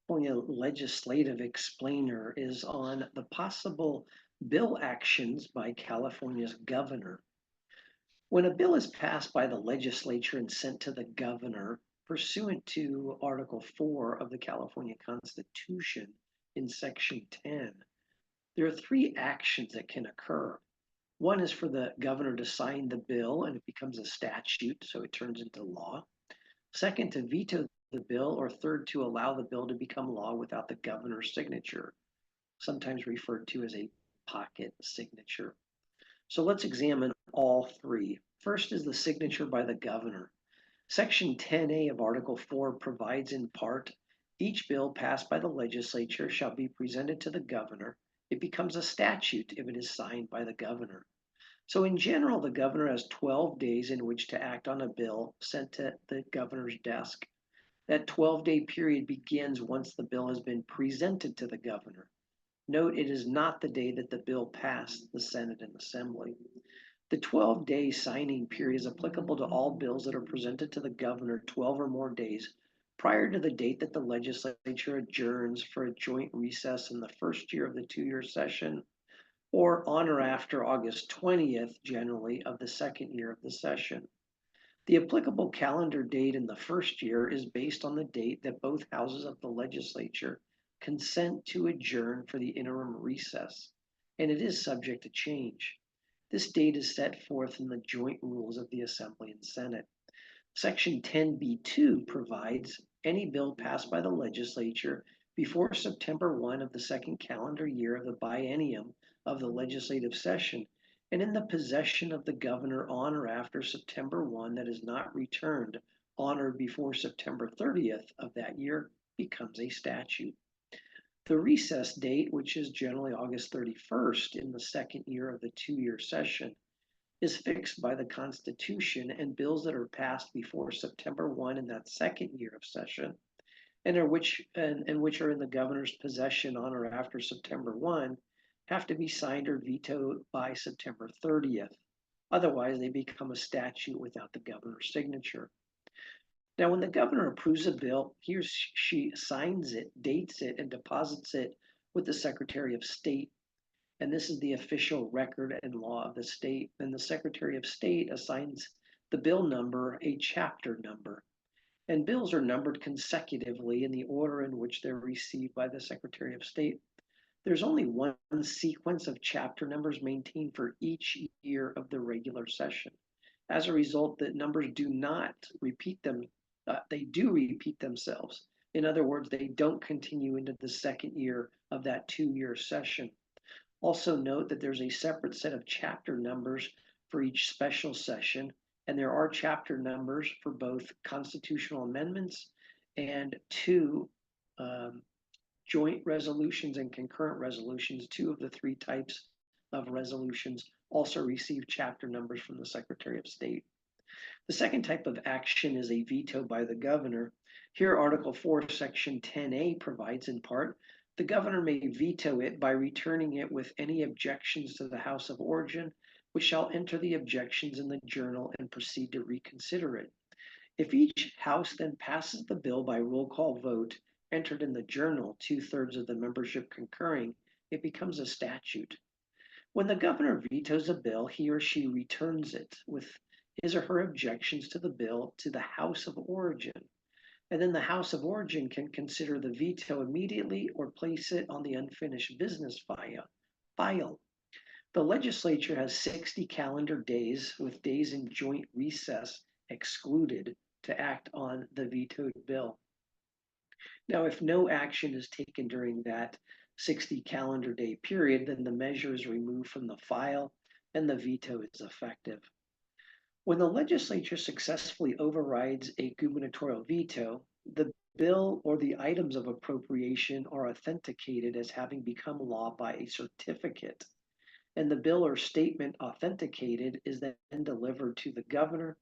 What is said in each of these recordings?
California legislative explainer is on the possible bill actions by California's governor. When a bill is passed by the legislature and sent to the governor, pursuant to Article 4 of the California Constitution in Section 10, there are three actions that can occur. One is for the governor to sign the bill and it becomes a statute, so it turns into law. Second, to veto the bill, or third, to allow the bill to become law without the governor's signature, sometimes referred to as a pocket signature. So let's examine all three. First is the signature by the governor. Section 10A of Article 4 provides in part, each bill passed by the legislature shall be presented to the governor. It becomes a statute if it is signed by the governor. So in general, the governor has 12 days in which to act on a bill sent to the governor's desk. That 12-day period begins once the bill has been presented to the governor. Note, it is not the day that the bill passed the Senate and Assembly. The 12-day signing period is applicable to all bills that are presented to the governor 12 or more days prior to the date that the legislature adjourns for a joint recess in the first year of the 2-year session, or on or after August 20th, generally, of the second year of the session. The applicable calendar date in the first year is based on the date that both houses of the legislature consent to adjourn for the interim recess, and it is subject to change. This date is set forth in the joint rules of the Assembly and Senate. Section 10B2 provides any bill passed by the legislature before September 1 of the second calendar year of the biennium of the legislative session and in the possession of the governor on or after September 1 that is not returned on or before September 30th of that year becomes a statute. The recess date, which is generally August 31st in the second year of the 2-year session, is fixed by the Constitution, and bills that are passed before September 1 in that second year of session and which are in the governor's possession on or after September 1 have to be signed or vetoed by September 30th. Otherwise, they become a statute without the governor's signature. Now, when the governor approves a bill, he or she signs it, dates it, and deposits it with the Secretary of State. And this is the official record and law of the state. And the Secretary of State assigns the bill number a chapter number. And bills are numbered consecutively in the order in which they're received by the Secretary of State. There's only one sequence of chapter numbers maintained for each year of the regular session. As a result, the numbers do not repeat them. They do repeat themselves. In other words, they don't continue into the second year of that 2-year session. Also note that there's a separate set of chapter numbers for each special session, and there are chapter numbers for both constitutional amendments and two joint resolutions and concurrent resolutions. Two of the three types of resolutions also receive chapter numbers from the Secretary of State. The second type of action is a veto by the governor. Here, Article 4, Section 10A provides in part, the governor may veto it by returning it with any objections to the House of Origin, which shall enter the objections in the journal and proceed to reconsider it. If each House then passes the bill by roll call vote entered in the journal, 2/3 of the membership concurring, it becomes a statute. When the governor vetoes a bill, he or she returns it with his or her objections to the bill to the House of Origin. And then the House of Origin can consider the veto immediately or place it on the unfinished business file. The legislature has 60 calendar days, with days in joint recess excluded, to act on the vetoed bill. Now, if no action is taken during that 60 calendar day period, then the measure is removed from the file and the veto is effective. When the legislature successfully overrides a gubernatorial veto, the bill or the items of appropriation are authenticated as having become law by a certificate, and the bill or statement authenticated is then delivered to the governor,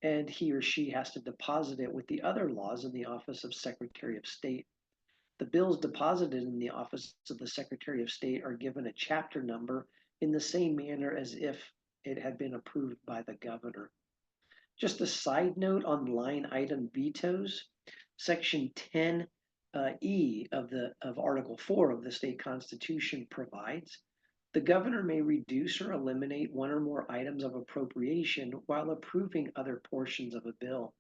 and he or she has to deposit it with the other laws in the Office of Secretary of State. The bills deposited in the Office of the Secretary of State are given a chapter number in the same manner as if it had been approved by the governor. Just a side note on line item vetoes, Section 10 E of Article 4 of the state constitution provides the governor may reduce or eliminate one or more items of appropriation while approving other portions of a bill.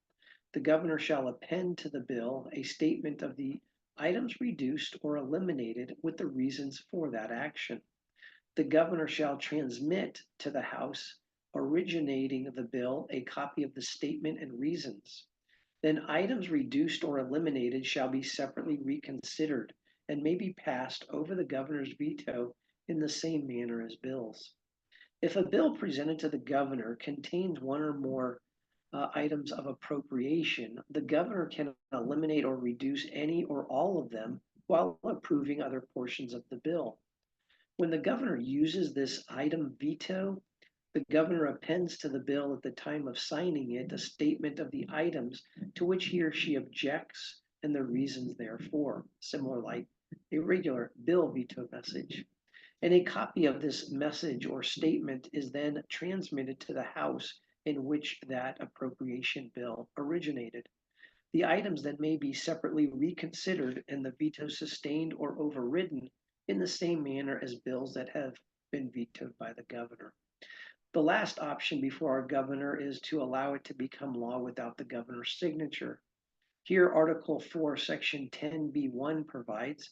The governor shall append to the bill a statement of the items reduced or eliminated with the reasons for that action. The governor shall transmit to the House originating the bill a copy of the statement and reasons. Then items reduced or eliminated shall be separately reconsidered and may be passed over the governor's veto in the same manner as bills. If a bill presented to the governor contains one or more items of appropriation, the governor can eliminate or reduce any or all of them while approving other portions of the bill. When the governor uses this item veto, the governor appends to the bill at the time of signing it a statement of the items to which he or she objects and the reasons therefore, similar like a regular bill veto message. And a copy of this message or statement is then transmitted to the House in which that appropriation bill originated. The items then may be separately reconsidered and the veto sustained or overridden in the same manner as bills that have been vetoed by the governor. The last option before our governor is to allow it to become law without the governor's signature. Here, Article 4, Section 10B1 provides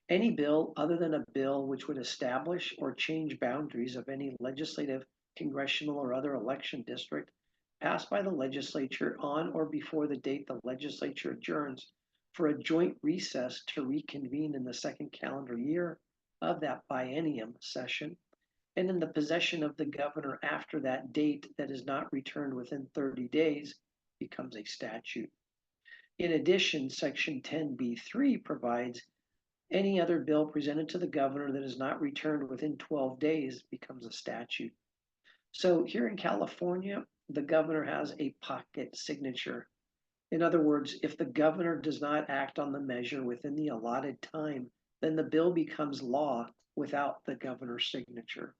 any bill other than a bill which would establish or change boundaries of any legislative, congressional, or other election district passed by the legislature on or before the date the legislature adjourns for a joint recess to reconvene in the second calendar year of that biennium session and in the possession of the governor after that date that is not returned within 30 days becomes a statute. In addition, Section 10B3 provides any other bill presented to the governor that is not returned within 12 days becomes a statute. So here in California, the governor has a pocket signature. In other words, if the governor does not act on the measure within the allotted time, then the bill becomes law without the governor's signature.